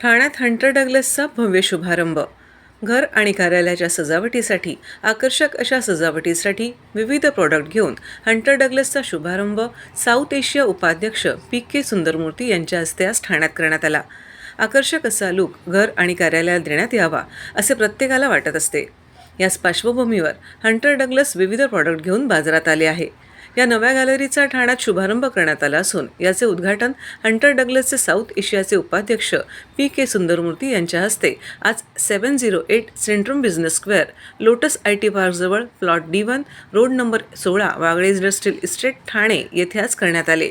ठाण्यात हंटर डग्लसचा भव्य शुभारंभ. घर आणि कार्यालयाच्या सजावटीसाठी आकर्षक अशा सजावटीसाठी विविध प्रॉडक्ट घेऊन हंटर डग्लसचा शुभारंभ साऊथ एशिया उपाध्यक्ष PK सुंदरमूर्ती यांच्या हस्ते आज ठाण्यात करण्यात आला. आकर्षक असा लूक घर आणि कार्यालयात देण्यात यावा असे प्रत्येकाला वाटत असते. याच पार्श्वभूमीवर हंटर डग्लस विविध प्रॉडक्ट घेऊन बाजारात आले आहे. या नव्या गॅलरीचा ठाण्यात शुभारंभ करण्यात आला असून याचे उद्घाटन हंटर डग्लसचे साऊथ एशियाचे उपाध्यक्ष PK सुंदरमूर्ती यांच्या हस्ते आज 708 Centrum business square, Lotus IT पार्कजवळ plot D1, road number 16, Wagle industrial estate, Thane येथे आज करण्यात आले.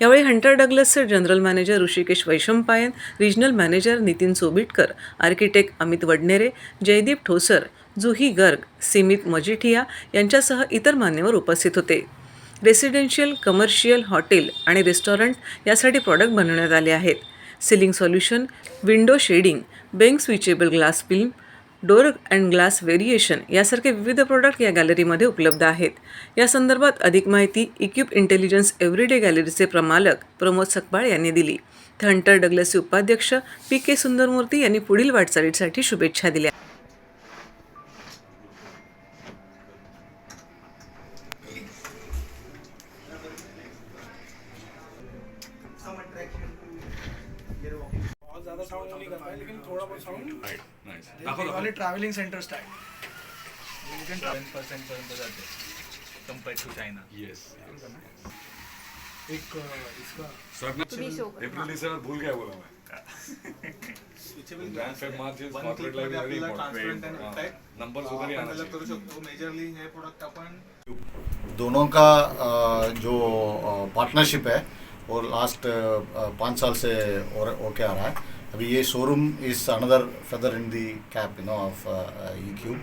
यावेळी हंटर डग्लसचे general manager Hrishikesh Vaishampayan, regional manager Nitin Sobitkar, architect Amit Vadnere, Jaydeep Thosar, Juhi Garg, Simit Majithia यांच्यासह इतर मान्यवर उपस्थित होते. रेसिडेन्शियल, कमर्शियल, हॉटेल आणि रेस्टॉरंट यासाठी प्रॉडक्ट बनवण्यात आले आहेत. सिलिंग सॉल्युशन, विंडो शेडिंग, बेंग switchable glass film, door and glass variation यासारखे विविध प्रॉडक्ट या गॅलरीमध्ये उपलब्ध आहेत. या संदर्भात अधिक माहिती इक्विप इंटेलिजन्स एव्हरीडे गॅलरीचे प्रमालक प्रमोद सकपाळ यांनी दिली. तर हंटर डग्लसचे उपाध्यक्ष PK सुंदरमूर्ती यांनी पुढील वाटचालीसाठी शुभेच्छा दिल्या. बहुत ज़्यादा साउंड नहीं करता है लेकिन थोड़ा बहुत साउंड वाले travelling centre style you can 10% पर्यंत जाते कंपेअर्ड टू चायना. यस एक इसका सर एप्रिल से भूल गया बोला मैं Jan Feb March is corporate life very important numbers उधर ही आना चाहिए. करू शकतो मेजरली हे प्रोडक्ट आपण दोनों का जो पार्टनरशिप है और लास्ट 5 साल से और होके आ रहा है. अभी ये showroom is another feather in the cap of eCube.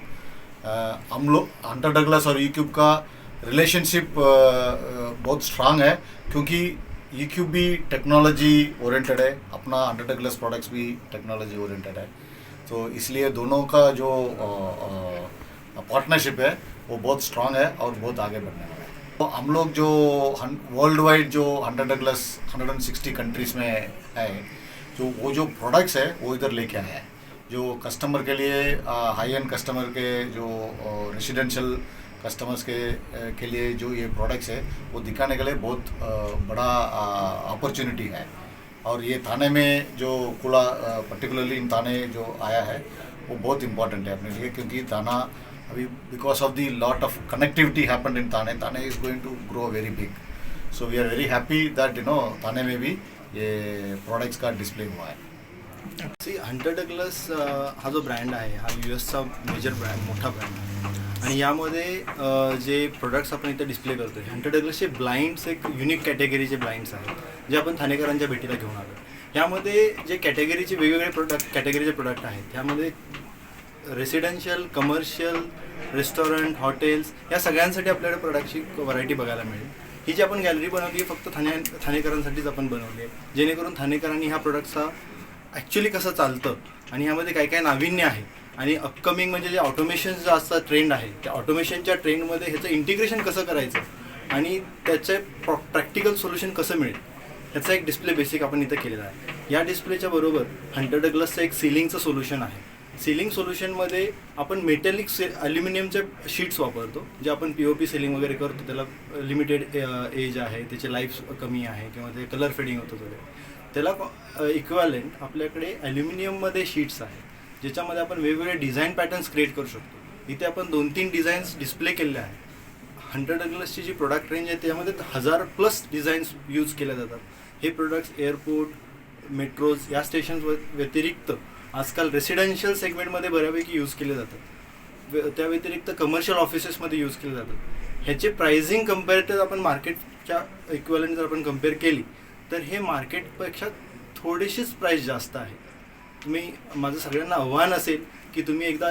हम लोग हंटर डगलस और eCube का रिलेशनशिप बहुत स्ट्रांग है क्योंकि eCube भी टेक्नोलॉजी ओरिएंटेड है, अपना हंटर डगलस प्रोडक्ट्स भी टेक्नोलॉजी ओरिएंटेड है. तो इसलिए दोनों का जो पार्टनरशिप है वो बहुत स्ट्रांग है और बहुत आगे बढ़ने वाला है. तो हम लोग जो वर्ल्ड वाइड जो हंटर डगलस 160 कंट्रीज़ में है, जो वो जो प्रोडक्ट्स है वो इधर लेके आया है. जो कस्टमर के लिए हाई एंड कस्टमर के जो रेसिडेंशियल कस्टमर्स के लिए जो ये प्रोडक्ट्स है वो दिखाने के लिए बहुत बड़ा अपॉर्चुनिटी है. और ये थाने में जो खुला पर्टिकुलरली इन थाने जो आया है वो बहुत इम्पॉर्टेंट है अपने लिए क्योंकि थाना अभी because of the lot of connectivity happened in Thane is going to grow very big. So we are very happy that Thane में भी ये प्रोडक्ट्स का डिस्प्ले हुआ है. सी हंटर डगलस हा जो ब्रँड आहे हा US चा मेजर ब्रँड, मोठा ब्रँड आहे. आणि यामध्ये जे प्रोडक्ट्स आपण इथे डिस्प्ले करतो आहे, हंटर डगलसचे ब्लाइंड्स एक युनिक कॅटेगरीचे ब्लाइंड्स आहेत जे आपण ठाणेकरांच्या भेटीला घेऊन आलो. यामध्ये जे कॅटेगरीचे वेगवेगळे कॅटेगरीचे प्रोडक्ट आहेत त्यामध्ये रेसिडेन्शियल, कमर्शियल, रेस्टॉरंट, हॉटेल्स या सगळ्यांसाठी आपल्याकडे प्रोडक्टची व्हरायटी बघायला मिळेल. ही जी आपण गॅलरी बनवली आहे फक्त ठाणेकरांसाठीच आपण बनवली आहे जेणेकरून ठाणेकरांनी ह्या प्रोडक्टचा ॲक्च्युली कसं चालतं आणि ह्यामध्ये काय काय नाविन्य आहे आणि अपकमिंग म्हणजे जे ऑटोमेशनचा असं ट्रेंड आहे त्या ऑटोमेशनच्या ट्रेंडमध्ये ह्याचं इंटिग्रेशन कसं करायचं आणि त्याचे प्रॅक्टिकल सोल्युशन कसं मिळेल ह्याचा एक डिस्प्ले बेसिक आपण इथं केलेला आहे. या डिस्प्लेच्या बरोबर हंटर डगलसचं एक सिलिंगचं सोल्युशन आहे. सिलिंग सोल्युशनमध्ये आपण मेटॅलिक ॲल्युमिनियमचे शीट्स वापरतो जे आपण POP सिलिंग वगैरे करतो त्याला लिमिटेड एज आहे, त्याची लाईफ कमी आहे किंवा ते कलर फेडिंग होतं वगैरे. त्याला इक्वॅलेंट आपल्याकडे ॲल्युमिनियममध्ये शीट्स आहेत ज्याच्यामध्ये आपण वेगवेगळे डिझाईन पॅटर्न्स क्रिएट करू शकतो. इथे आपण 2-3 डिझाईन्स डिस्प्ले केले आहेत. हंटर डगलसची जी प्रोडक्ट रेंज आहे त्यामध्ये 1000+ डिझाईन्स यूज केल्या जातात. हे प्रोडक्ट्स एअरपोर्ट, मेट्रोज या स्टेशन्स व्यतिरिक्त आजकाल रेसिडेन्शियल सेगमेंटमध्ये बऱ्यापैकी यूज केले जातात. त्या व्यतिरिक्त कमर्शियल ऑफिसेसमध्ये यूज केले जातात. ह्याचे प्राइसिंग कम्पॅरेटिव्ह आपण मार्केटच्या इक्वॅलेंट जर आपण कम्पेअर केली तर हे मार्केटपेक्षा थोडीशीच प्राईस जास्त आहे. माझं सगळ्यांना आव्हान असेल की तुम्ही एकदा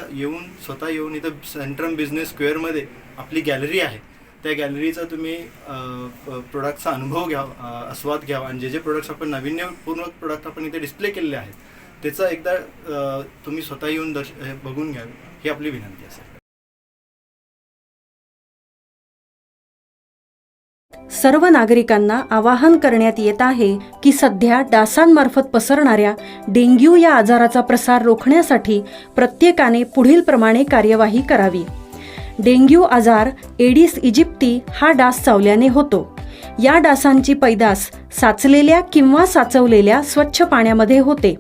स्वतः येऊन इथं सेंट्रम बिझनेस स्क्वेअरमध्ये आपली गॅलरी आहे त्या गॅलरीचा तुम्ही प्रोडक्टचा अनुभव घ्या, आस्वाद घ्या आणि जे जे प्रोडक्ट्स आपण नाविन्यपूर्ण प्रोडक्ट आपण इथे डिस्प्ले केलेले आहेत त्याचा एकदा तुम्ही स्वतः येऊन बघून घ्यावे ही आपली विनंती असेल. सर्व नागरिकांना आवाहन करण्यात येत आहे की सध्या डासांमार्फत पसरणाऱ्या डेंग्यू या आजाराचा प्रसार रोखण्यासाठी प्रत्येकाने पुढीलप्रमाणे कार्यवाही करावी. डेंग्यू आजार एडिस इजिप्ती हा डास चावल्याने होतो. या डासांची पैदास साचलेल्या किंवा साचवलेल्या स्वच्छ पाण्यामध्ये होते.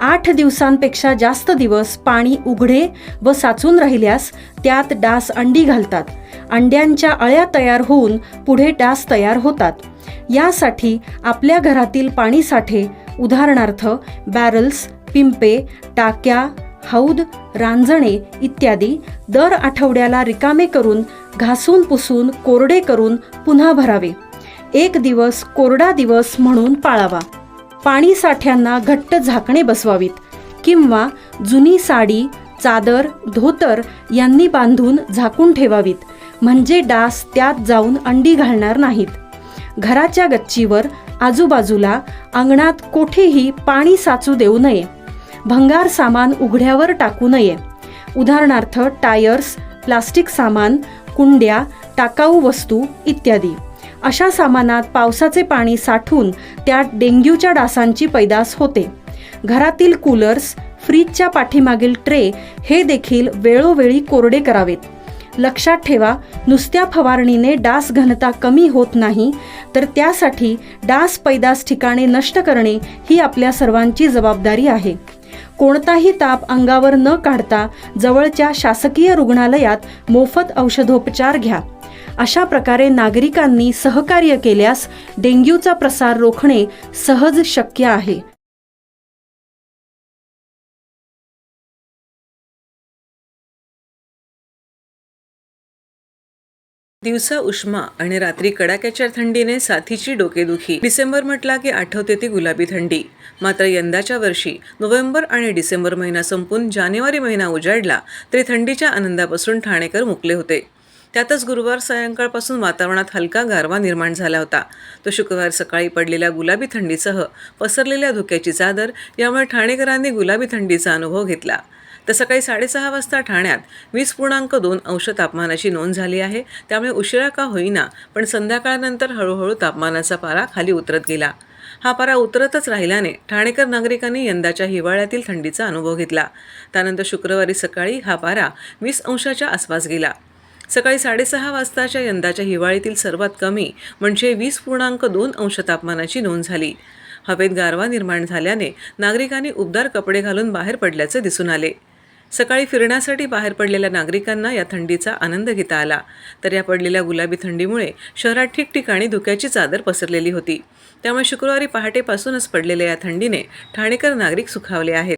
8 दिवसांपेक्षा जास्त दिवस पाणी उघडे व साचून राहिल्यास त्यात डास अंडी घालतात. अंड्यांच्या अळ्या तयार होऊन पुढे डास तयार होतात. यासाठी आपल्या घरातील पाणीसाठे उदाहरणार्थ बॅरल्स, पिंपे, टाक्या, हौद, रांजणे इत्यादी दर आठवड्याला रिकामे करून घासून पुसून कोरडे करून पुन्हा भरावे. 1 दिवस कोरडा दिवस म्हणून पाळावा. पाणी साठ्यांना घट्ट झाकणे बसवावीत किंवा जुनी साडी, चादर, धोतर यांनी बांधून झाकून ठेवावीत, म्हणजे डास त्यात जाऊन अंडी घालणार नाहीत. घराच्या गच्चीवर, आजूबाजूला, अंगणात कोठेही पाणी साचू देऊ नये. भंगार सामान उघड्यावर टाकू नये. उदाहरणार्थ टायर्स, प्लास्टिक सामान, कुंड्या, टाकाऊ वस्तू इत्यादी. अशा सामानात पावसाचे पाणी साठून त्यात डेंग्यूच्या डासांची पैदास होते. घरातील कूलर्स, फ्रीजच्या पाठीमागील ट्रे हे देखील वेळोवेळी कोरडे करावेत. लक्षात ठेवा, नुसत्या फवारणीने डास घनता कमी होत नाही, तर त्यासाठी डास पैदास ठिकाणे नष्ट करणे ही आपल्या सर्वांची जबाबदारी आहे. कोणताही ताप अंगावर न काढता जवळच्या शासकीय रुग्णालयात मोफत औषधोपचार घ्या. अशा प्रकारे नागरिकांनी सहकार्य केल्यास डेंग्यूचा प्रसार रोखणे सहज शक्य आहे. दिवसा उष्मा आणि रात्री कडाक्याच्या थंडीने साथीची डोकेदुखी. डिसेंबर म्हटला की आठवते ती गुलाबी थंडी. मात्र यंदाच्या वर्षी नोव्हेंबर आणि डिसेंबर महिना संपून जानेवारी महिना उजाडला तरी थंडीच्या आनंदापासून ठाणेकर मुकले होते. त्यातच गुरुवार सायंकाळपासून वातावरणात हलका गारवा निर्माण झाला होता. तो शुक्रवार सकाळी पडलेल्या गुलाबी थंडीसह पसरलेल्या धुक्याची चादर यामुळे ठाणेकरांनी गुलाबी थंडीचा अनुभव घेतला. तर सकाळी 6:30 वाजता ठाण्यात 20.2 अंश तापमानाची नोंद झाली आहे. त्यामुळे उशिरा का होईना पण संध्याकाळनंतर हळूहळू तापमानाचा पारा खाली उतरत गेला. हा पारा उतरतच राहिल्याने ठाणेकर नागरिकांनी यंदाच्या हिवाळ्यातील थंडीचा अनुभव घेतला. त्यानंतर शुक्रवारी सकाळी हा पारा 20 अंशाच्या आसपास गेला. सकाळी 6:30 वाजताच्या यंदाच्या हिवाळीतील सर्वात कमी म्हणजे 20.2 अंश तापमानाची नोंद झाली. हवेत गारवा निर्माण झाल्याने नागरिकांनी उबदार कपडे घालून बाहेर पडल्याचे दिसून आले. सकाळी फिरण्यासाठी बाहेर पडलेल्या नागरिकांना या थंडीचा आनंद घेता आला. तर या पडलेल्या गुलाबी थंडीमुळे शहरात ठिकठिकाणी धुक्याची चादर पसरलेली होती. त्यामुळे शुक्रवारी पहाटेपासूनच पडलेल्या या थंडीने ठाणेकर नागरिक सुखावले आहेत.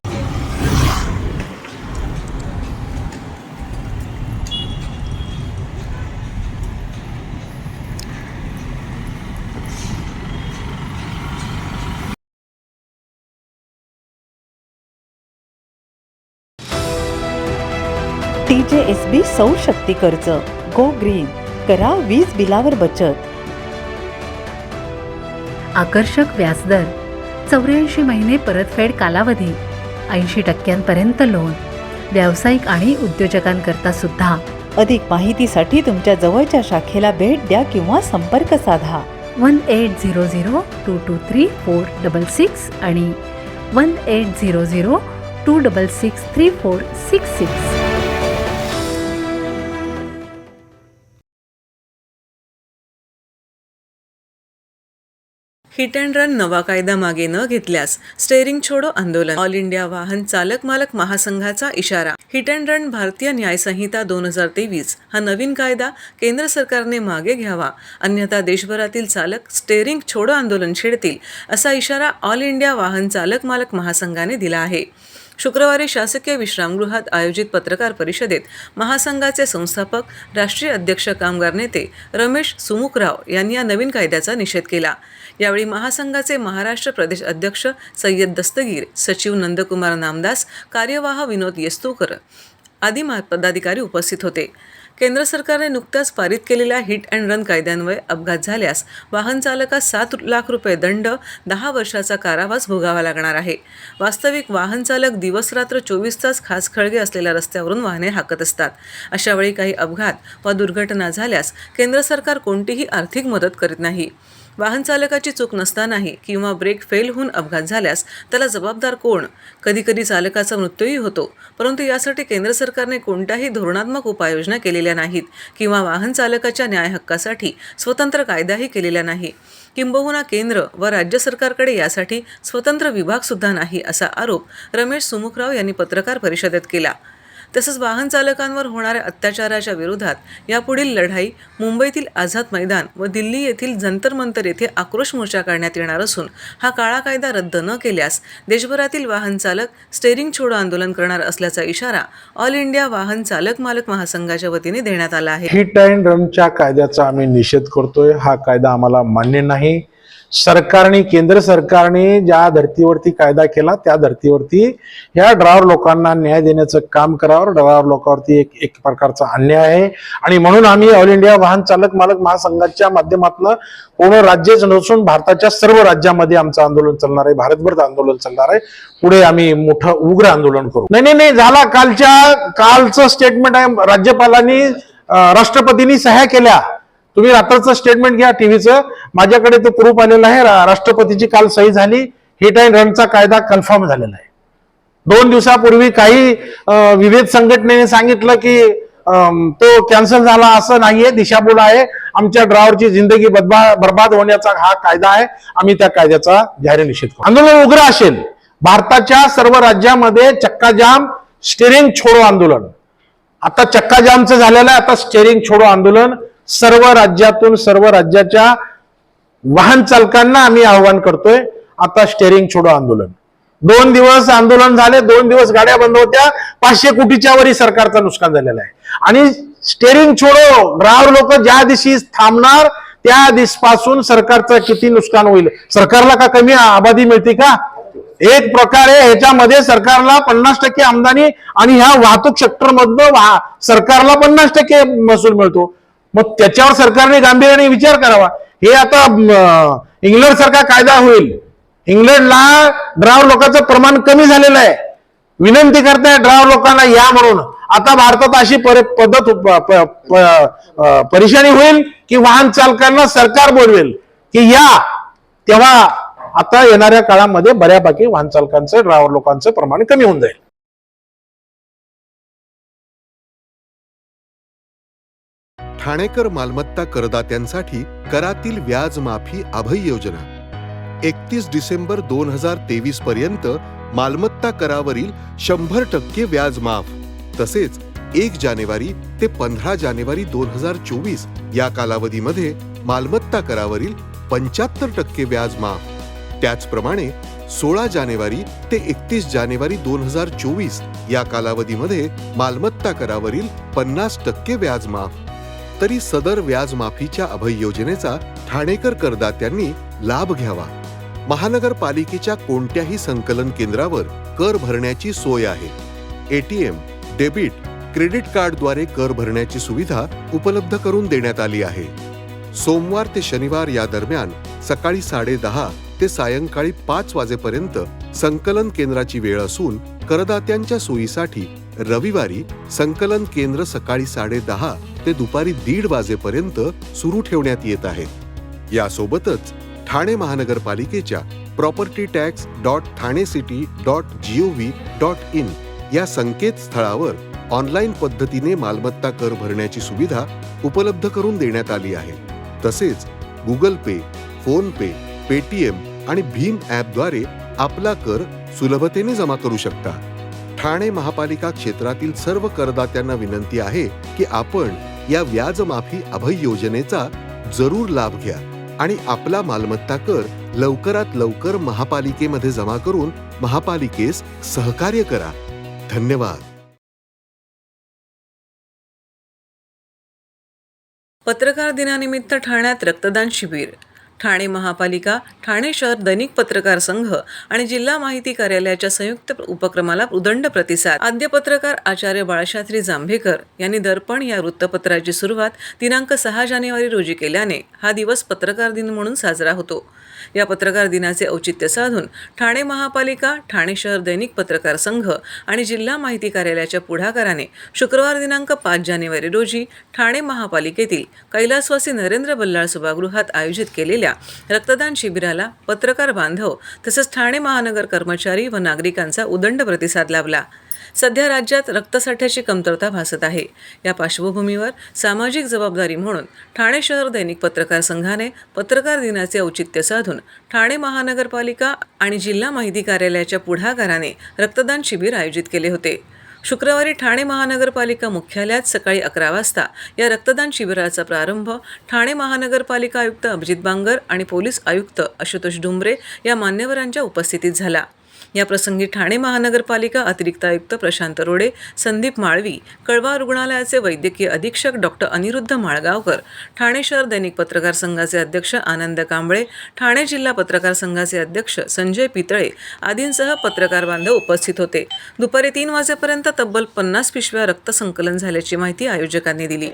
TJSB सौर शक्ती कर्ज. Go green. करा वीज बिलावर बचत. आकर्षक व्याजदर, 84 महिने परतफेड कालावधी, 80% लोन, व्यावसायिक आणि उद्योजकांकरता सुद्धा. अधिक माहितीसाठी तुमच्या जवळच्या शाखेला भेट द्या किंवा संपर्क साधा. 1800-223-466 आणि 1800-266-3466. हिट अँड रन नवा कायदा मागे न घेतल्यास स्टेअरिंग छोडो आंदोलन. ऑल इंडिया वाहन चालक मालक महासंघाचा इशारा. हिट अँड रन भारतीय न्याय संहिता 2023 हा नवीन कायदा केंद्र सरकारने मागे घ्यावा, अन्यथा देशभरातील चालक स्टेअरिंग छोडो आंदोलन छेडतील, असा इशारा ऑल इंडिया वाहन चालक मालक महासंघाने दिला आहे. शुक्रवारी शासकीय विश्रामगृहात आयोजित पत्रकार परिषदेत महासंघाचे संस्थापक, राष्ट्रीय अध्यक्ष कामगार नेते रमेश सुमुखराव यांनी या नवीन कायद्याचा निषेध केला. यावेळी महासंघाचे महाराष्ट्र प्रदेश अध्यक्ष सय्यद दस्तगीर, सचिव नंदकुमार नामदास, कार्यवाह विनोद येस्तूकर आदी पदाधिकारी उपस्थित होते. केंद्र सरकारने नुकत्याच पारित केलेल्या हिट अँड रन कायद्यान्वये अपघात झाल्यास वाहन चालकास 7 लाख रुपये दंड, 10 वर्षाचा कारावास भोगावा लागणार आहे. वास्तविक वाहन चालक दिवसरात्र 24 तास खाचखळगे असलेल्या रस्त्यावरून वाहने हाकत असतात. अशावेळी काही अपघात वा दुर्घटना झाल्यास केंद्र सरकार कोणतीही आर्थिक मदत करीत नाही. वाहन चालकाची चूक नसतानाही किंवा ब्रेक फेल होऊन अपघात झाल्यास त्याला जबाबदार कोण? कधीकधी चालकाचा मृत्यूही होतो. परंतु यासाठी केंद्र सरकारने कोणत्याही धोरणात्मक उपाययोजना केलेल्या नाहीत किंवा वाहन चालकाच्या न्याय हक्कासाठी स्वतंत्र कायदाही केलेला नाही. किंबहुना केंद्र व राज्य सरकारकडे यासाठी स्वतंत्र विभागसुद्धा नाही, असा आरोप रमेश सुमुखराव यांनी पत्रकार परिषदेत केला. तसंच वाहन चालकांवर होणाऱ्या अत्याचाराच्या विरोधात यापुढील लढाई मुंबईतील आझाद मैदान व दिल्ली येथील जंतर मंतर येथे आक्रोश मोर्चा काढण्यात येणार असून हा काळा कायदा रद्द न केल्यास देशभरातील वाहन चालक स्टेरिंग छोडो आंदोलन करणार असल्याचा इशारा ऑल इंडिया वाहन चालक मालक महासंघाच्या वतीने देण्यात आला आहे. हिट अँड रनच्या कायद्याचा आम्ही निषेध करतोय. हा कायदा आम्हाला मान्य नाही. सरकारने, केंद्र सरकारने ज्या धर्तीवरती कायदा केला त्या धर्तीवरती ह्या ड्रायव्हर लोकांना न्याय देण्याचं काम करावं. ड्रायव्हर लोकांवरती एक प्रकारचा अन्याय आहे आणि म्हणून आम्ही ऑल इंडिया वाहन चालक मालक महासंघाच्या माध्यमातून पूर्ण राज्यच नसून भारताच्या सर्व राज्यामध्ये आमचं आंदोलन चालणार आहे. भारतभर आंदोलन चालणार आहे. पुढे आम्ही मोठं उग्र आंदोलन करू. नाही झाला. कालचं स्टेटमेंट आहे. राज्यपालांनी, राष्ट्रपतींनी सह्या केल्या. तुम्ही रात्रचं स्टेटमेंट घ्या टीव्हीचं. माझ्याकडे तो प्रूफ आलेला आहे. राष्ट्रपतीची काल सही झाली. हिट अँड रनचा कायदा कन्फर्म झालेला आहे. 2 दिवसापूर्वी काही विविध संघटनेने सांगितलं की तो कॅन्सल झाला. असं नाहीये, दिशाभूल आहे. आमच्या ड्रायव्हरची जिंदगी बर्बाद होण्याचा हा कायदा आहे. आम्ही त्या कायद्याचा जाहीर निषेध करू. आंदोलन उग्र असेल. भारताच्या सर्व राज्यामध्ये चक्काजाम, स्टेरिंग छोडो आंदोलन. आता चक्काजामचं झालेलं आहे. आता स्टेरिंग छोडो आंदोलन सर्व राज्यातून, सर्व राज्याच्या वाहन चालकांना आम्ही आवाहन करतोय. आता स्टेरिंग छोडो आंदोलन. 2 दिवस आंदोलन झाले. 2 दिवस गाड्या बंद होत्या. 500 कोटीच्या वरी सरकारचं नुकसान झालेलं आहे. आणि स्टेरिंग छोडो, ड्रायव्हर लोक ज्या दिवशी थांबणार त्या दिवसापासून सरकारचं किती नुकसान होईल? सरकारला का कमी आबादी मिळते का? एक प्रकारे ह्याच्यामध्ये सरकारला 50% आमदानी आणि ह्या वाहतूक सेक्टर मधनं सरकारला 50% महसूल मिळतो. मग त्याच्यावर सरकारने गांभीर्याने विचार करावा. हे आता इंग्लंड सारखा कायदा होईल. इंग्लंडला ड्रायव्हर लोकांचं प्रमाण कमी झालेलं आहे. विनंती करताय ड्रायव्हर लोकांना या म्हणून. आता भारतात अशी पद्धत परेशानी होईल की वाहन चालकांना सरकार बोलवेल की या. तेव्हा आता येणाऱ्या काळामध्ये बऱ्यापैकी वाहन चालकांचं, ड्रायव्हर लोकांचं प्रमाण कमी होऊन जाईल. ठाणेकर मालमत्ता करदात्यांसाठी करातील व्याज माफी अभय योजना. 31 डिसेंबर 2023 पर्यंत मालमत्ता करावरील 100% व्याज माफ. तसेच 1 जानेवारी ते 15 जानेवारी 2024 या कालावधीमध्ये मालमत्ता करावरील 75% व्याज माफ. त्याचप्रमाणे 16 जानेवारी ते 31 जानेवारी 2024 या कालावधीमध्ये मालमत्ता करावरील 50% व्याज माफ. तरी सदर व्याज माफीच्या अभय योजनेचा ठाणेकर करदात्यांनी लाभ घ्यावा. महानगरपालिकेच्या कोणत्याही संकलन केंद्रावर कर भरण्याची सोय आहे. ATM, डेबिट, क्रेडिट कार्डद्वारे कर भरण्याची सुविधा उपलब्ध करून देण्यात आली आहे. सोमवार ते शनिवार या दरम्यान सकाळी 10:30 ते सायंकाळी 5 वाजेपर्यंत संकलन केंद्राची वेळ असून करदात्यांच्या सोयीसाठी रविवारी संकलन केंद्र सकाळी 10:30 ते दुपारी 1:30 वाजेपर्यंत सुरू ठेवण्यात येत आहेत. यासोबतच ठाणे महानगरपालिकेच्या propertytax.thanecity.gov.in या संकेतस्थळावर ऑनलाईन पद्धतीने मालमत्ता कर भरण्याची सुविधा उपलब्ध करून देण्यात आली आहे. तसेच गुगल पे, फोन पे, पेटीएम आणि भीम ॲपद्वारे आपला कर सुलभतेने जमा करू शकता. ठाणे महापालिका क्षेत्रातील सर्व करदात्यांना विनंती आहे की आपण या व्याज माफी अभय योजनेचा जरूर लाभ घ्या आणि आपला मालमत्ता कर लवकरात लवकर महापालिकेमध्ये जमा करून महापालिकेस सहकार्य करा. धन्यवाद. पत्रकार दिनानिमित्त ठाण्यात रक्तदान शिबिर. ठाणे महापालिका, ठाणे शहर दैनिक पत्रकार संघ आणि जिल्हा माहिती कार्यालयाच्या संयुक्त उपक्रमाला उदंड प्रतिसाद. आद्य पत्रकार आचार्य बाळशास्त्री जांभेकर यांनी दर्पण या वृत्तपत्राची सुरुवात दिनांक 6 जानेवारी रोजी केल्याने हा दिवस पत्रकार दिन म्हणून साजरा होतो. या पत्रकार दिनाचे औचित्य साधून ठाणे महापालिका, ठाणे शहर दैनिक पत्रकार संघ आणि जिल्हा माहिती कार्यालयाच्या पुढाकाराने शुक्रवार दिनांक 5 जानेवारी रोजी ठाणे महापालिकेतील कैलासवासी नरेंद्र बल्लाळ सभागृहात आयोजित केलेल्या रक्तदान शिबिराला पत्रकार बांधव तसेच ठाणे महानगर कर्मचारी व नागरिकांचा उदंड प्रतिसाद लाभला. सध्या राज्यात रक्तसाठ्याची कमतरता भासत आहे. या पार्श्वभूमीवर सामाजिक जबाबदारी म्हणून ठाणे शहर दैनिक पत्रकार संघाने पत्रकार दिनाचे औचित्य साधून ठाणे महानगरपालिका आणि जिल्हा माहिती कार्यालयाच्या पुढाकाराने रक्तदान शिबिर आयोजित केले होते. शुक्रवारी ठाणे महानगरपालिका मुख्यालयात सकाळी 11 वाजता या रक्तदान शिबिराचा प्रारंभ ठाणे महानगरपालिका आयुक्त अभिजित बांगर आणि पोलीस आयुक्त आशुतोष डुंबरे या मान्यवरांच्या उपस्थितीत झाला. या प्रसंगी ठाणे महानगरपालिका अतिरिक्त आयुक्त प्रशांत रोडे, संदीप माळवी, कळवा रुग्णालयाचे वैद्यकीय अधीक्षक डॉक्टर अनिरुद्ध माळगावकर, ठाणे शहर दैनिक पत्रकार संघाचे अध्यक्ष आनंद कांबळे, ठाणे जिल्हा पत्रकार संघाचे अध्यक्ष संजय पितळे आदींसह पत्रकार बांधव उपस्थित होते. दुपारी 3 वाजेपर्यंत तब्बल 50 पिशव्या रक्त संकलन झाल्याची माहिती आयोजकांनी दिली.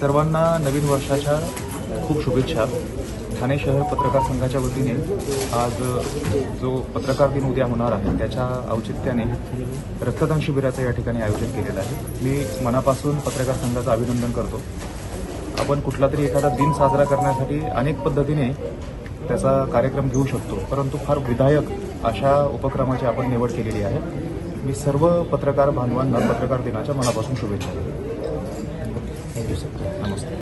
सर्वांना नवीन वर्षाच्या खूप शुभेच्छा. ठाणे शहर पत्रकार संघाच्या वतीने आज जो पत्रकार दिन उद्या होणार आहे त्याच्या औचित्याने रक्तदान शिबिराचं या ठिकाणी आयोजन केलेलं आहे. मी मनापासून पत्रकार संघाचं अभिनंदन करतो. आपण कुठला तरी एखादा दिन साजरा करण्यासाठी अनेक पद्धतीने त्याचा कार्यक्रम घेऊ शकतो, परंतु फार विधायक अशा उपक्रमाची आपण निवड केलेली आहे. मी सर्व पत्रकार बांधवांना पत्रकार दिनाच्या मनापासून शुभेच्छा देतो. Thank you sir. नमस्ते.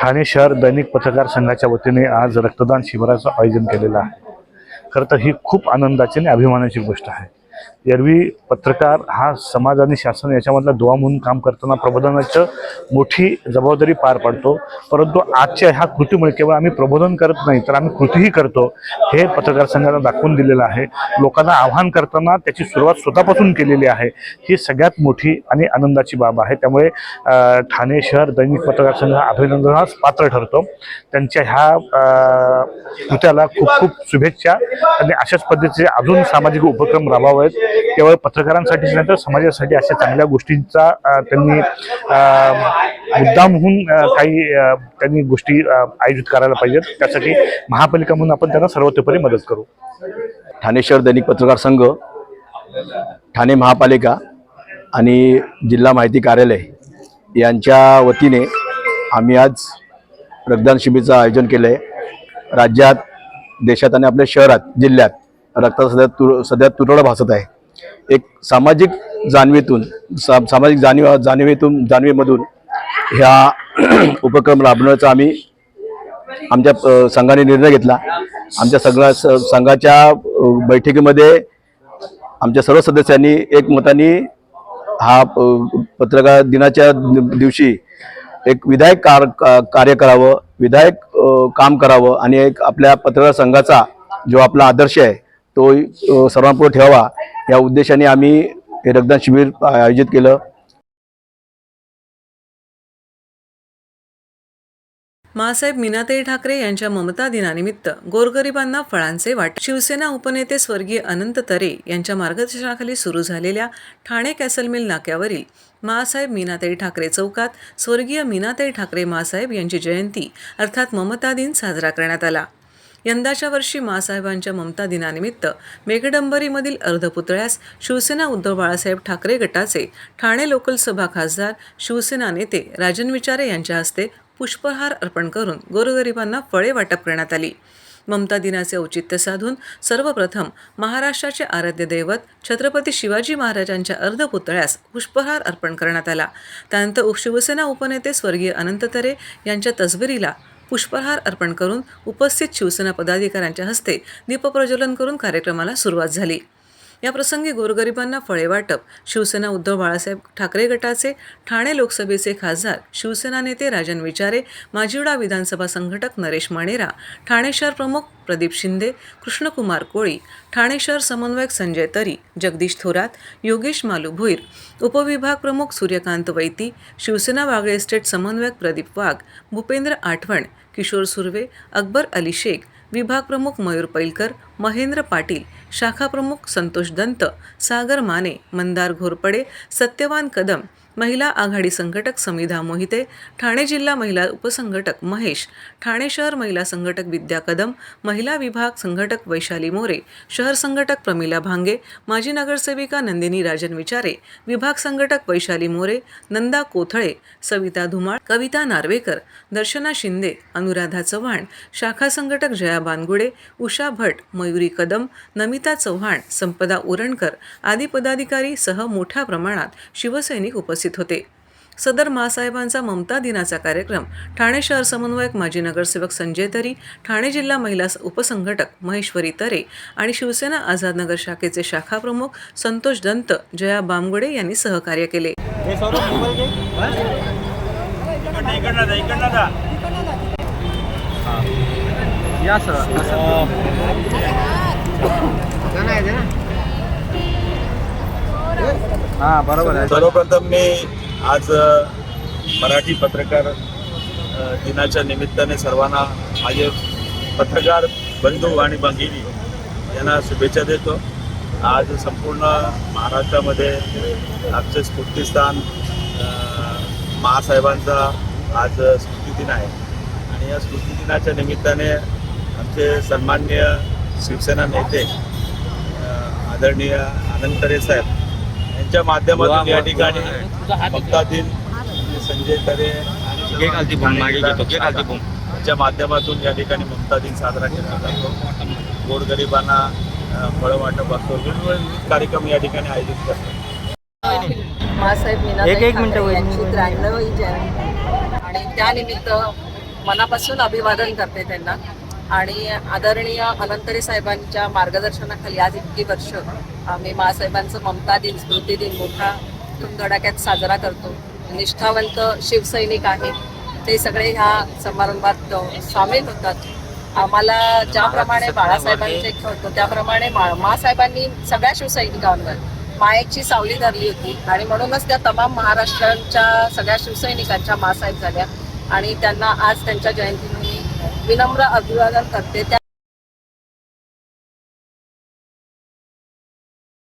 ठाणे शहर दैनिक पत्रकार संघाच्या वतीने आज रक्तदान शिबिराचं आयोजन केलेलं आहे. खरं तर ही खूप आनंदाची आणि अभिमानाची गोष्ट आहे. एरवी पत्रकार हा समाज आणि शासन याच्यामधला दुवा म्हणून काम करताना प्रबोधनाचं मोठी जबाबदारी पार पाडतो, परंतु आजच्या ह्या कृतीमुळे केवळ आम्ही प्रबोधन करत नाही तर आम्ही कृतीही करतो हे पत्रकार संघाला दाखवून दिलेलं आहे. लोकांना आव्हान करताना त्याची सुरुवात स्वतःपासून केलेली आहे. ही सगळ्यात मोठी आणि आनंदाची बाब आहे. त्यामुळे ठाणे शहर दैनिक पत्रकार संघ अभिनंदनास पात्र ठरतो. त्यांच्या ह्या कृत्याला खूप खूप शुभेच्छा आणि अशाच पद्धतीचे अजून सामाजिक उपक्रम राबवावेत. केवळ पत्रकारांसाठीच नाही तर समाजासाठी अशा चांगल्या गोष्टींचा त्यांनी मुद्दाम होऊन त्यांनी गोष्टी आयोजित करायला पाहिजेत. त्यासाठी महापालिका म्हणून आपण त्यांना सर्वतोपरी मदत करू. ठाणे शहर दैनिक पत्रकार संघ, ठाणे महापालिका आणि जिल्हा माहिती कार्यालय यांच्या वतीने आम्ही आज रक्तदान शिबिराचं आयोजन केलं आहे. राज्यात, देशात आणि आपल्या शहरात, जिल्ह्यात रक्ताचा सध्या तुटवडा भासत आहे. एक सामाजिक जाणीवेतून सामाजिक जाणीवेमधून ह्या उपक्रम राबवण्याचा आमच्या संघाने निर्णय घेतला. आमच्या सगळ्या संघाच्या बैठकीमध्ये आमच्या सर्व सदस्यांनी एकमताने हा पत्रकार दिनाच्या दिवशी एक विधायक कार्य करावं, विधायक काम करावं आणि एक आपल्या पत्रकार संघाचा जो आपला आदर्श आहे तो सर्वांपुढे ठेवावा या उद्देशाने आम्ही हे रक्तदान शिबिर आयोजित केलं. मासाहेब मीनाताई ठाकरे यांच्या ममता दिनानिमित्त गोरगरिबांना फळांचे वाटप. शिवसेना उपनेते स्वर्गीय अनंत तरे यांच्या मार्गदर्शनाखाली सुरू झालेल्या ठाणे कॅसल मिल नाक्यावरील मासाहेब मीनाताई ठाकरे चौकात स्वर्गीय मीनाताई ठाकरे मासाहेब यांची जयंती अर्थात ममता दिन साजरा करण्यात आला. यंदाच्या वर्षी मासाहेबांच्या ममता दिनानिमित्त मेघडंबरीमधील अर्धपुतळ्यास शिवसेना उद्धव बाळासाहेब ठाकरे गटाचे ठाणे लोकल सभा खासदार शिवसेना नेते राजन विचारे यांच्या हस्ते पुष्पहार अर्पण करून गोरगरिबांना फळे वाटप करण्यात आली. ममता दिनाचे औचित्य साधून सर्वप्रथम महाराष्ट्राचे आराध्य दैवत छत्रपती शिवाजी महाराजांच्या अर्धपुतळ्यास पुष्पहार अर्पण करण्यात आला. त्यानंतर शिवसेना उपनेते स्वर्गीय अनंत तरे यांच्या तसबिरीला पुष्पहार अर्पण करून उपस्थित शिवसेना पदाधिकाऱ्यांच्या हस्ते दीपप्रज्वलन करून कार्यक्रमाला सुरुवात झाली. याप्रसंगी गोरगरिबांना फळे वाटप शिवसेना उद्धव बाळासाहेब ठाकरे गटाचे ठाणे लोकसभेचे खासदार शिवसेना नेते राजन विचारे, माजिवडा विधानसभा संघटक नरेश माणेरा, ठाणे शहर प्रमुख प्रदीप शिंदे, कृष्णकुमार कोळी, ठाणे शहर समन्वयक संजय तरी, जगदीश थोरात, योगेश मालू भुईर, उपविभाग प्रमुख सूर्यकांत वैती, शिवसेना वागळे एस्टेट समन्वयक प्रदीप वाघ, भूपेंद्र आठवण, किशोर सुर्वे, अकबर अली शेख, विभाग प्रमुख मयूर पैलकर, महेंद्र पाटील, शाखा प्रमुख संतोष दंत, सागर माने, मंदार घोरपडे, सत्यवान कदम, महिला आघाडी संघटक समिधा मोहिते, ठाणे जिल्हा महिला उपसंघटक महेश, ठाणे शहर महिला संघटक विद्या कदम, महिला विभाग संघटक वैशाली मोरे, शहर संघटक प्रमिला भांगे, माजी नगरसेविका नंदिनी राजन विचारे, विभाग संघटक वैशाली मोरे, नंदा कोथळे, सविता धुमाळ, कविता नार्वेकर, दर्शना शिंदे, अनुराधा चव्हाण, शाखा संघटक जया बानगुडे, उषा भट, मयुरी कदम, नमिता चव्हाण, संपदा उरणकर आदी पदाधिकारी सह मोठ्या प्रमाणात शिवसैनिक उपस्थित होते. सदर मासाहेबांचा ममता दिनाचा कार्यक्रम ठाणे शहर समन्वयक माजी नगरसेवक संजय तरी, ठाणे जिल्हा महिला उपसंघटक महेश्वरी तरे आणि शिवसेना आझादनगर शाखेचे शाखा प्रमुख संतोष दंत, जया बामगुडे यांनी सहकार्य केले. सर्वप्रथम मी आज मराठी पत्रकार दिनाच्या निमित्ताने सर्वांना माझे पत्रकार बंधू आणि भगिनी यांना शुभेच्छा देतो. आज संपूर्ण महाराष्ट्रामध्ये आमचे स्फूर्तिस्थान महासाहेबांचा आज स्मृतिदिन आहे आणि या स्मृतिदिनाच्या निमित्ताने आमचे सन्माननीय शिवसेना नेते आदरणीय अनंतरे साहेब यांच्या माध्यमातून या ठिकाणी ममता दिन संजय तरे यांच्या माध्यमातून या ठिकाणी ममता दिन साजरा केला जातो. गोरगरिबांना फळं वाटप असतो, विविध कार्यक्रम या ठिकाणी आयोजित करतात. मासाहेब एक मिनिट यांची 93वी जयंती आणि त्यानिमित्त मनापासून अभिवादन करते त्यांना. आणि आदरणीय अनंतरे साहेबांच्या मार्गदर्शनाखाली आज इतकी वर्ष आम्ही मासाहेबांचं ममता दिन स्मृती दिन मोठा धुमधडाक्यात साजरा करतो. निष्ठावंत शिवसैनिक आहेत ते सगळे ह्या समारंभात सामील होतात. आम्हाला ज्याप्रमाणे बाळासाहेबांचे होतं त्याप्रमाणे मासाहेबांनी सगळ्या शिवसैनिकांवर मायेची सावली धरली होती आणि म्हणूनच त्या तमाम महाराष्ट्राच्या सगळ्या शिवसैनिकांच्या मासाहेब झाल्या आणि त्यांना आज त्यांच्या जयंतीनिमित्त विनम्र अभिवादन करते.